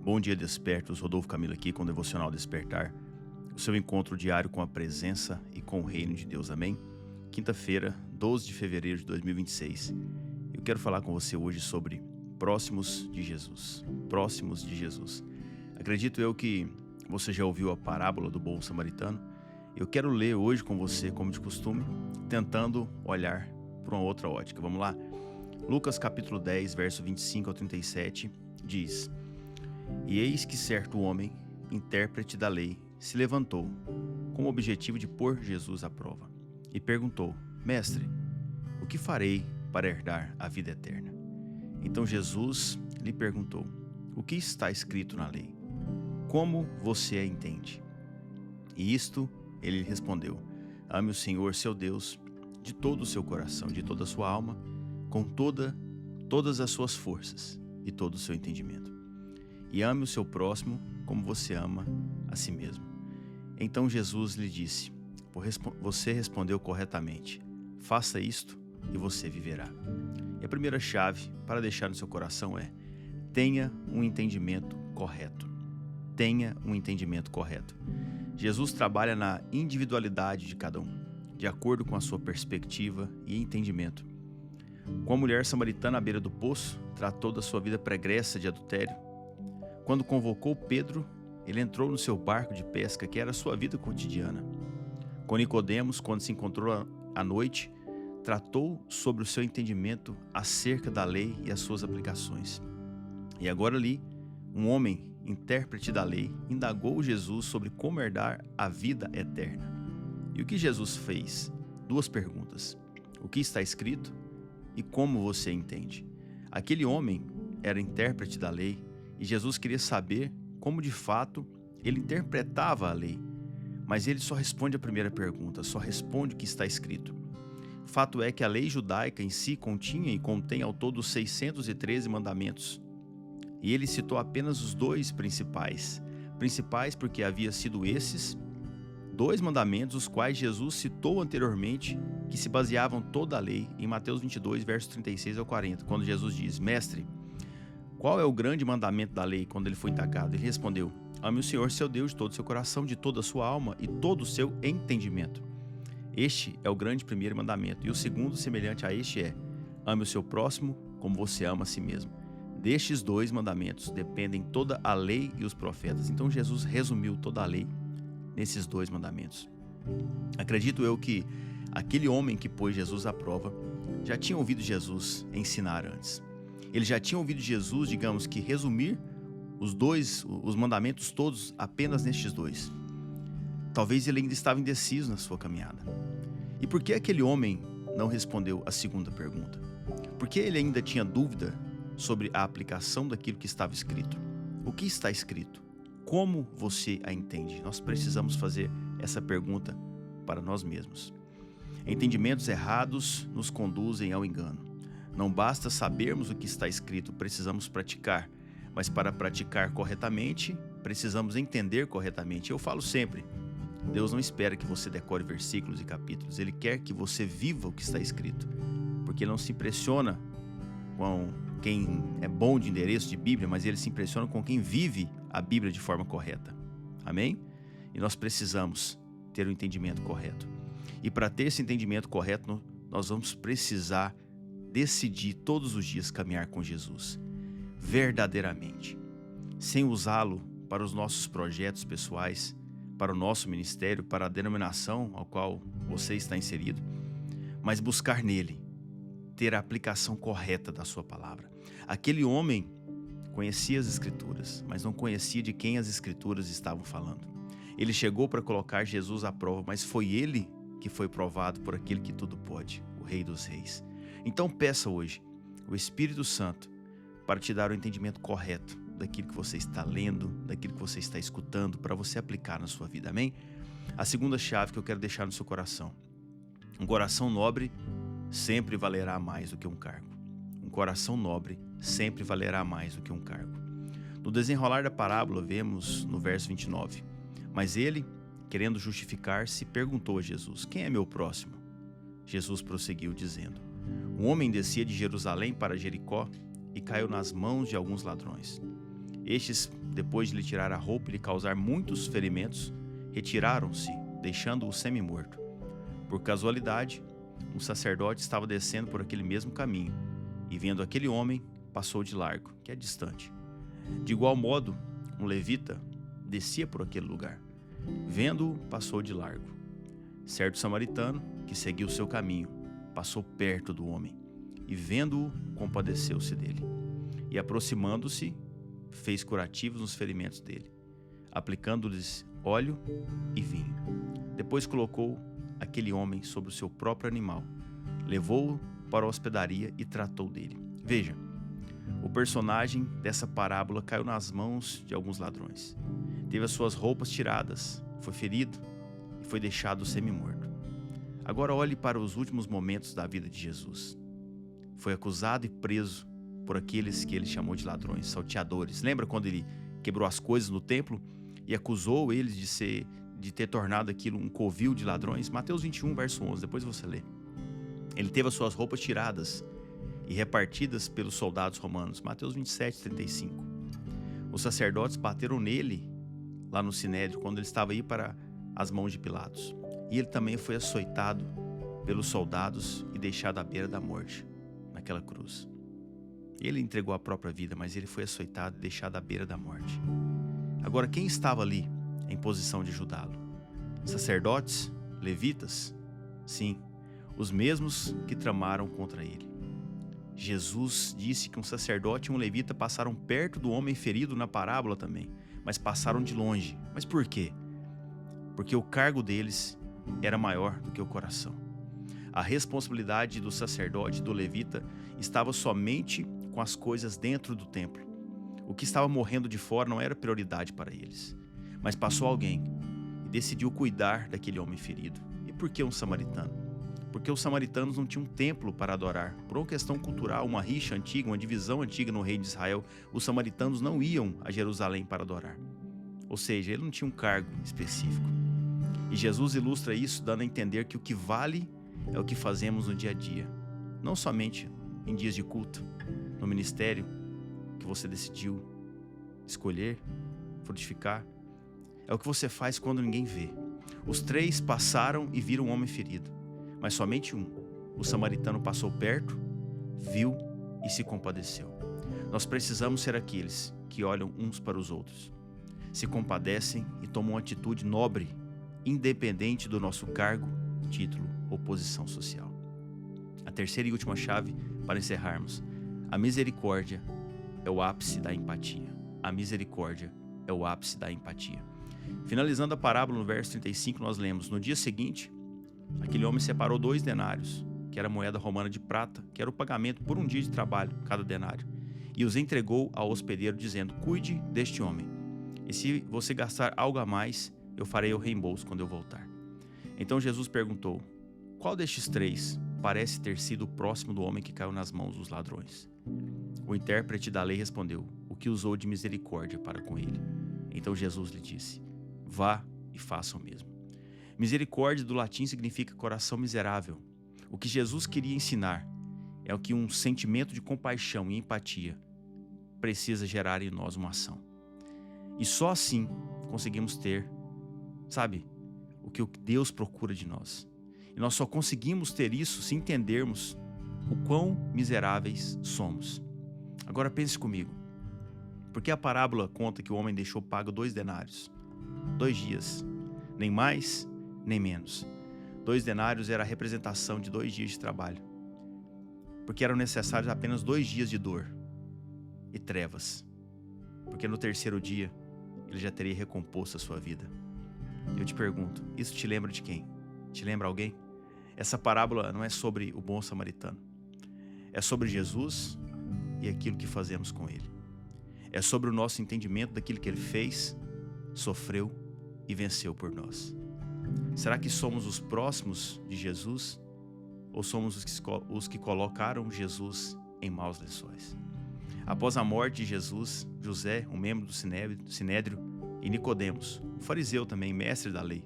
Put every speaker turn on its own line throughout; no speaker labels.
Bom dia, despertos. Rodolfo Camilo aqui com o Devocional Despertar, o seu encontro diário com a presença e com o reino de Deus, amém? Quinta-feira, 12 de fevereiro de 2026. Eu quero falar com você hoje sobre próximos de Jesus. Próximos de Jesus. Acredito eu que você já ouviu a parábola do bom samaritano. Eu quero ler hoje com você, como de costume, tentando olhar por uma outra ótica. Vamos lá? Lucas capítulo 10, verso 25 ao 37, diz: E eis que certo homem, intérprete da lei, se levantou, com o objetivo de pôr Jesus à prova, e perguntou: Mestre, o que farei para herdar a vida eterna? Então Jesus lhe perguntou: O que está escrito na lei? Como você a entende? E isto ele lhe respondeu: Ame o Senhor seu Deus de todo o seu coração, de toda a sua alma, com todas as suas forças e todo o seu entendimento. E ame o seu próximo como você ama a si mesmo. Então Jesus lhe disse: Você respondeu corretamente. Faça isto e você viverá. E a primeira chave para deixar no seu coração é: tenha um entendimento correto. Tenha um entendimento correto. Jesus trabalha na individualidade de cada um, de acordo com a sua perspectiva e entendimento. Com a mulher samaritana à beira do poço, tratou da sua vida pregressa de adultério. Quando convocou Pedro, ele entrou no seu barco de pesca, que era a sua vida cotidiana. Com Nicodemos, quando se encontrou à noite, tratou sobre o seu entendimento acerca da lei e as suas aplicações. E agora ali, um homem, intérprete da lei, indagou Jesus sobre como herdar a vida eterna. E o que Jesus fez? Duas perguntas: o que está escrito e como você entende? Aquele homem era intérprete da lei e Jesus queria saber como de fato ele interpretava a lei. Mas ele só responde a primeira pergunta, só responde o que está escrito. Fato é que a lei judaica em si continha e contém ao todo 613 mandamentos. E ele citou apenas os dois principais. Principais porque havia sido esses dois mandamentos os quais Jesus citou anteriormente, que se baseavam toda a lei, em Mateus 22, versos 36 ao 40, quando Jesus diz: Mestre, qual é o grande mandamento da lei? Quando ele foi indagado, ele respondeu: Ame o Senhor seu Deus de todo o seu coração, de toda a sua alma e todo o seu entendimento. Este é o grande primeiro mandamento. E o segundo, semelhante a este, é: ame o seu próximo como você ama a si mesmo. Destes dois mandamentos dependem toda a lei e os profetas. Então Jesus resumiu toda a lei nesses dois mandamentos. Acredito eu que aquele homem que pôs Jesus à prova já tinha ouvido Jesus ensinar antes. Ele já tinha ouvido Jesus, digamos que, resumir os mandamentos todos apenas nestes dois. Talvez ele ainda estava indeciso na sua caminhada. E por que aquele homem não respondeu a segunda pergunta? Porque ele ainda tinha dúvida sobre a aplicação daquilo que estava escrito. O que está escrito? Como você a entende? Nós precisamos fazer essa pergunta para nós mesmos. Entendimentos errados nos conduzem ao engano. Não basta sabermos o que está escrito, precisamos praticar. Mas para praticar corretamente, precisamos entender corretamente. Eu falo sempre: Deus não espera que você decore versículos e capítulos. Ele quer que você viva o que está escrito. Porque Ele não se impressiona com quem é bom de endereço de Bíblia, mas Ele se impressiona com quem vive a Bíblia de forma correta. Amém? E nós precisamos ter o entendimento correto. E para ter esse entendimento correto, nós vamos precisar decidir todos os dias caminhar com Jesus, verdadeiramente, sem usá-lo para os nossos projetos pessoais, para o nosso ministério, para a denominação ao qual você está inserido, mas buscar nele ter a aplicação correta da sua palavra. Aquele homem conhecia as Escrituras, mas não conhecia de quem as Escrituras estavam falando. Ele chegou para colocar Jesus à prova, mas foi ele que foi provado por aquele que tudo pode, o Rei dos Reis. Então peça hoje o Espírito Santo para te dar o entendimento correto daquilo que você está lendo, daquilo que você está escutando, para você aplicar na sua vida, amém? A segunda chave que eu quero deixar no seu coração: um coração nobre sempre valerá mais do que um cargo. Um coração nobre sempre valerá mais do que um cargo. No desenrolar da parábola, vemos no verso 29, mas ele, querendo justificar-se, perguntou a Jesus: Quem é meu próximo? Jesus prosseguiu dizendo: Um homem descia de Jerusalém para Jericó e caiu nas mãos de alguns ladrões. Estes, depois de lhe tirar a roupa e lhe causar muitos ferimentos, retiraram-se, deixando-o semi-morto. Por casualidade, um sacerdote estava descendo por aquele mesmo caminho, e vendo aquele homem, passou de largo, que é distante. De igual modo, um levita descia por aquele lugar. Vendo-o, passou de largo. Certo samaritano, que seguiu o seu caminho, passou perto do homem, e vendo-o, compadeceu-se dele. E aproximando-se, fez curativos nos ferimentos dele, aplicando-lhes óleo e vinho. Depois colocou aquele homem sobre o seu próprio animal, levou-o para a hospedaria e tratou dele. Veja, o personagem dessa parábola caiu nas mãos de alguns ladrões. Teve as suas roupas tiradas, foi ferido e foi deixado semi-morto. Agora olhe para os últimos momentos da vida de Jesus. Foi acusado e preso por aqueles que ele chamou de ladrões, salteadores. Lembra quando ele quebrou as coisas no templo e acusou eles de ter tornado aquilo um covil de ladrões? Mateus 21, verso 11, depois você lê. Ele teve as suas roupas tiradas e repartidas pelos soldados romanos. Mateus 27, 35. Os sacerdotes bateram nele lá no Sinédrio quando ele estava aí para as mãos de Pilatos. E ele também foi açoitado pelos soldados e deixado à beira da morte, naquela cruz. Ele entregou a própria vida, mas ele foi açoitado e deixado à beira da morte. Agora, quem estava ali em posição de ajudá-lo? Sacerdotes? Levitas? Sim, os mesmos que tramaram contra ele. Jesus disse que um sacerdote e um levita passaram perto do homem ferido na parábola também, mas passaram de longe. Mas por quê? Porque o cargo deles era maior do que o coração. A responsabilidade do sacerdote e do levita estava somente com as coisas dentro do templo. O que estava morrendo de fora não era prioridade para eles. Mas passou alguém e decidiu cuidar daquele homem ferido. E por que um samaritano? Porque os samaritanos não tinham um templo para adorar. Por uma questão cultural, uma rixa antiga, uma divisão antiga no reino de Israel, os samaritanos não iam a Jerusalém para adorar. Ou seja, ele não tinha um cargo específico. E Jesus ilustra isso dando a entender que o que vale é o que fazemos no dia a dia. Não somente em dias de culto, no ministério que você decidiu escolher, frutificar. É o que você faz quando ninguém vê. Os três passaram e viram um homem ferido, mas somente um, o samaritano, passou perto, viu e se compadeceu. Nós precisamos ser aqueles que olham uns para os outros, se compadecem e tomam uma atitude nobre, independente do nosso cargo, título ou posição social. A terceira e última chave para encerrarmos: a misericórdia é o ápice da empatia. A misericórdia é o ápice da empatia. Finalizando a parábola, no verso 35, nós lemos: no dia seguinte, aquele homem separou 2 denários, que era a moeda romana de prata, que era o pagamento por um dia de trabalho, cada denário, e os entregou ao hospedeiro, dizendo: cuide deste homem, e se você gastar algo a mais, eu farei o reembolso quando eu voltar. Então Jesus perguntou: qual destes 3 parece ter sido o próximo do homem que caiu nas mãos dos ladrões? O intérprete da lei respondeu: o que usou de misericórdia para com ele. Então Jesus lhe disse: vá e faça o mesmo. Misericórdia do latim significa coração miserável. O que Jesus queria ensinar é o que um sentimento de compaixão e empatia precisa gerar em nós uma ação. E só assim conseguimos ter, o que Deus procura de nós. E nós só conseguimos ter isso se entendermos o quão miseráveis somos. Agora pense comigo. Por que a parábola conta que o homem deixou pago 2 denários? 2 dias, nem mais, nem menos. 2 denários era a representação de 2 dias de trabalho. Porque eram necessários apenas 2 dias de dor e trevas. Porque no 3º dia, ele já teria recomposto a sua vida. Eu te pergunto, isso te lembra de quem? Te lembra alguém? Essa parábola não é sobre o bom samaritano. É sobre Jesus e aquilo que fazemos com ele. É sobre o nosso entendimento daquilo que ele fez, sofreu e venceu por nós. Será que somos os próximos de Jesus? Ou somos os que colocaram Jesus em maus lençóis? Após a morte de Jesus, José, um membro do Sinédrio, e Nicodemos, um fariseu também, mestre da lei,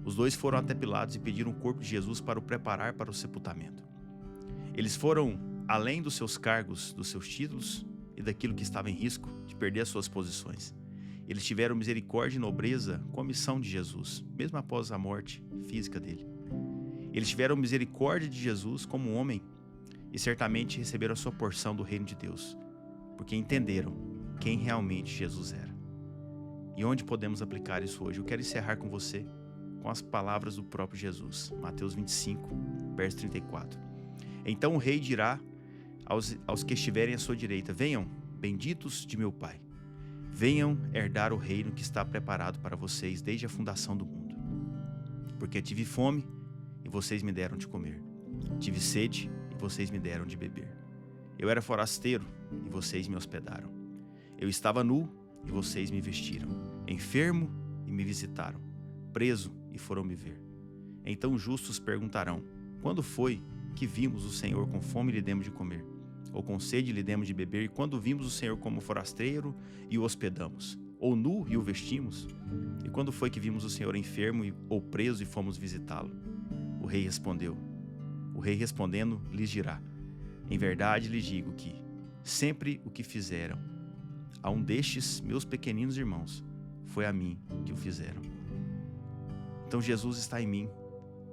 os 2 foram até Pilatos e pediram o corpo de Jesus para o preparar para o sepultamento. Eles foram além dos seus cargos, dos seus títulos e e daquilo que estava em risco de perder as suas posições. Eles tiveram misericórdia e nobreza com a missão de Jesus, mesmo após a morte física dele. Eles tiveram misericórdia de Jesus como homem e certamente receberam a sua porção do reino de Deus, porque entenderam quem realmente Jesus era. E onde podemos aplicar isso hoje? Eu quero encerrar com você com as palavras do próprio Jesus, Mateus 25, verso 34. Então o rei dirá aos que estiverem à sua direita: venham, benditos de meu Pai, venham herdar o reino que está preparado para vocês desde a fundação do mundo. Porque tive fome e vocês me deram de comer, tive sede e vocês me deram de beber. Eu era forasteiro e vocês me hospedaram. Eu estava nu e vocês me vestiram, enfermo e me visitaram, preso e foram me ver. Então os justos perguntarão: quando foi que vimos o Senhor com fome e lhe demos de comer, ou com sede e lhe demos de beber? E quando vimos o Senhor como forasteiro e o hospedamos, ou nu e o vestimos? E quando foi que vimos o Senhor enfermo ou preso e fomos visitá-lo? O rei respondeu. O rei respondendo lhes dirá: em verdade lhes digo que sempre o que fizeram a um destes meus pequeninos irmãos, foi a mim que o fizeram. Então Jesus está em mim,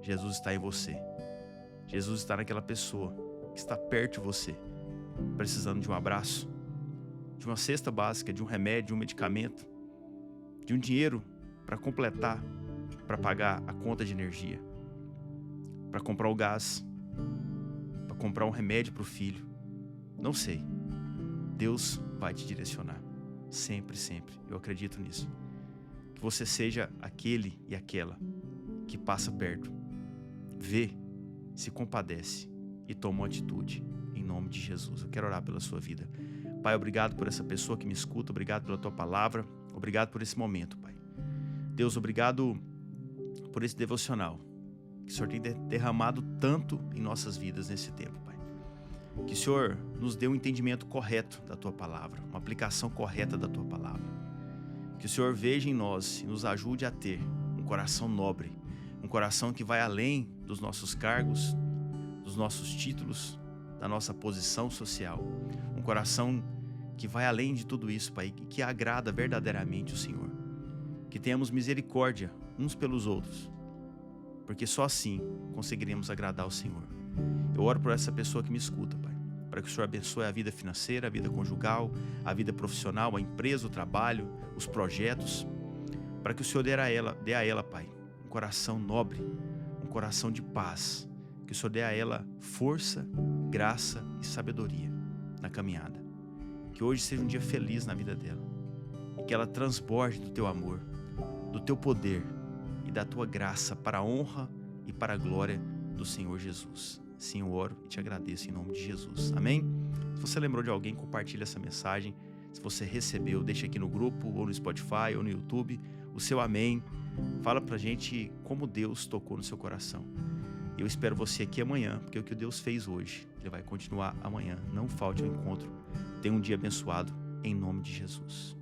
Jesus está em você, Jesus está naquela pessoa que está perto de você, precisando de um abraço, de uma cesta básica, de um remédio, de um medicamento, de um dinheiro para completar, para pagar a conta de energia, para comprar o gás, para comprar um remédio para o filho. Não sei. Deus vai te direcionar. Sempre, sempre. Eu acredito nisso. Que você seja aquele e aquela que passa perto, vê, se compadece e toma uma atitude em nome de Jesus. Eu quero orar pela sua vida. Pai, obrigado por essa pessoa que me escuta, obrigado pela tua palavra, obrigado por esse momento, Pai. Deus, obrigado por esse devocional que o Senhor tem derramado tanto em nossas vidas nesse tempo, Pai. Que o Senhor nos dê um entendimento correto da tua palavra, uma aplicação correta da tua palavra. Que o Senhor veja em nós e nos ajude a ter um coração nobre, um coração que vai além dos nossos cargos, dos nossos títulos, da nossa posição social. Um coração que vai além de tudo isso, Pai, e que agrada verdadeiramente o Senhor. Que tenhamos misericórdia uns pelos outros, porque só assim conseguiremos agradar o Senhor. Eu oro por essa pessoa que me escuta, Pai, para que o Senhor abençoe a vida financeira, a vida conjugal, a vida profissional, a empresa, o trabalho, os projetos, para que o Senhor dê a ela, Pai, um coração nobre, um coração de paz, que o Senhor dê a ela força, graça e sabedoria na caminhada. Que hoje seja um dia feliz na vida dela e que ela transborde do teu amor, do teu poder e da tua graça para a honra e para a glória do Senhor Jesus. Sim, eu oro e te agradeço em nome de Jesus. Amém? Se você lembrou de alguém, compartilha essa mensagem. Se você recebeu, deixa aqui no grupo, ou no Spotify, ou no YouTube, o seu amém. Fala pra gente como Deus tocou no seu coração. Eu espero você aqui amanhã, porque o que Deus fez hoje, Ele vai continuar amanhã. Não falte ao encontro. Tenha um dia abençoado, em nome de Jesus.